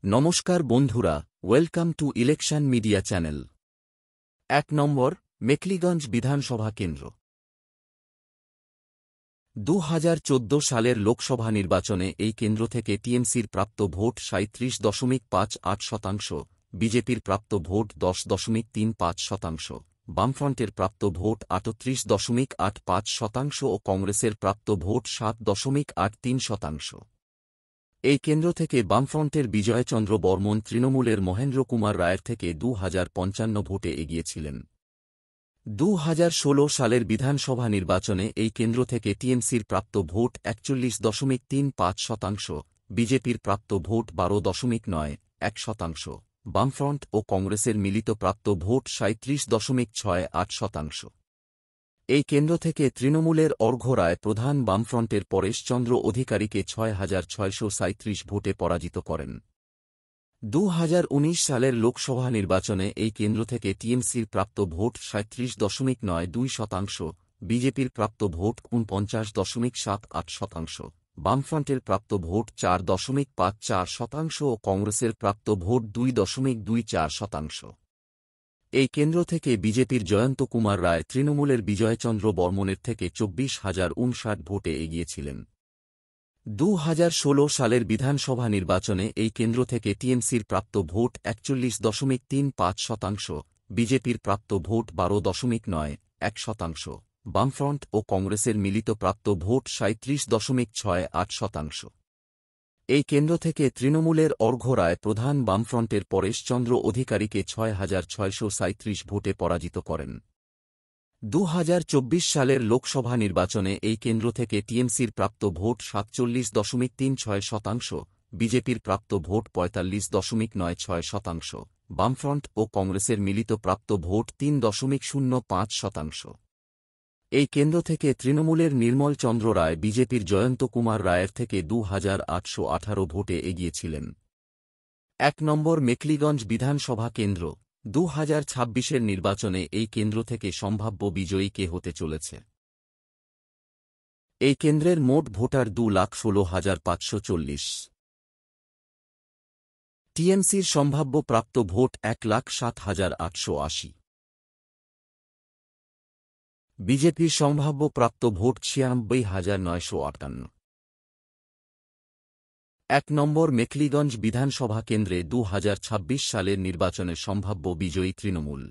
নমস্কার বন্ধুরা, welcome to election media channel. ১ নম্বর, মেখলিগঞ্জ বিধানসভা কেন্দ্র। ২০১৪ সালের লোকসভা নির্বাচনে এই কেন্দ্র থেকে টিএমসির প্রাপ্ত ভোট ৩৭.৫৮%, বিজেপির প্রাপ্ত ভোট ১০.৩৫%, বামফ্রন্টের প্রাপ্ত ভোট ৩৮.৮৫% ও কংগ্রেসের প্রাপ্ত ভোট ৭.৮৩%। এই কেন্দ্র থেকে বামফ্রন্টের বিজয়চন্দ্র বর্মন তৃণমূলের মহেন্দ্র কুমার রায়ের থেকে ২০৫৫ ভোটে এগিয়েছিলেন। ২০১৬ সালের বিধানসভা নির্বাচনে এই কেন্দ্র থেকে টিএমসির প্রাপ্ত ভোট ৪১.৩৫%, বিজেপির প্রাপ্ত ভোট ১২.৯১%, বামফ্রন্ট ও কংগ্রেসের মিলিত প্রাপ্ত ভোট ৩৭.৬৮%। এই কেন্দ্র থেকে তৃণমূলের অর্ঘ্য রায় প্রধান বামফ্রন্টের পরেশচন্দ্র অধিকারীকে ৬,৬৩৭ ভোটে পরাজিত করেন। ২০১৯ সালের লোকসভা নির্বাচনে এই কেন্দ্র থেকে টিএমসির প্রাপ্ত ভোট ৩৭.৯২%, বিজেপির প্রাপ্ত ভোট ৪৯.৭৮%, বামফ্রন্টের প্রাপ্ত ভোট ৪.৫৪% ও কংগ্রেসের প্রাপ্ত ভোট ২.২৪%। এই কেন্দ্র থেকে বিজেপির জয়ন্ত কুমার রায় তৃণমূলের বিজয়চন্দ্র বর্মনের থেকে ২৪,০৫৯ ভোটে এগিয়েছিলেন। ২০১৬ সালের বিধানসভা নির্বাচনে এই কেন্দ্র থেকে টিএমসির প্রাপ্ত ভোট ৪১.৩৫%, বিজেপির প্রাপ্ত ভোট ১২.৯১%, বামফ্রন্ট ও কংগ্রেসের মিলিত প্রাপ্ত ভোট ৩৭.৬৮%। এই কেন্দ্র থেকে তৃণমূলের অর্ঘ্য রায় প্রধান বামফ্রন্টের পরেশচন্দ্র অধিকারীকে ৬,৬৩৭ ভোটে পরাজিত করেন। ২০২৪ সালের লোকসভা নির্বাচনে এই কেন্দ্র থেকে টিএমসির প্রাপ্ত ভোট ৪৭.৩৬%, বিজেপির প্রাপ্ত ভোট ৪৫.৯৬%, বামফ্রন্ট ও কংগ্রেসের মিলিত প্রাপ্ত ভোট ৩.০৫%। এই কেন্দ্র থেকে তৃণমূলের নির্মল চন্দ্র রায় বিজেপির জয়ন্ত কুমার রায়ের থেকে ২,৮১৮ ভোটে এগিয়েছিলেন। ১ নম্বর, মেখলিগঞ্জ বিধানসভা কেন্দ্র। ২০২৬-এর নির্বাচনে এই কেন্দ্র থেকে সম্ভাব্য বিজয়ী কে হতে চলেছে? এই কেন্দ্রের মোট ভোটার ২,১৬,৫৪০। টিএমসির সম্ভাব্য প্রাপ্ত ভোট ১,০৭,৮৮০। বিজেপির সম্ভাব্য প্রাপ্ত ভোট ৯৬,৯৫৮। ১ নম্বর, মেখলিগঞ্জ বিধানসভা কেন্দ্রে ২০২৬ সালের নির্বাচনে সম্ভাব্য বিজয়ী তৃণমূল।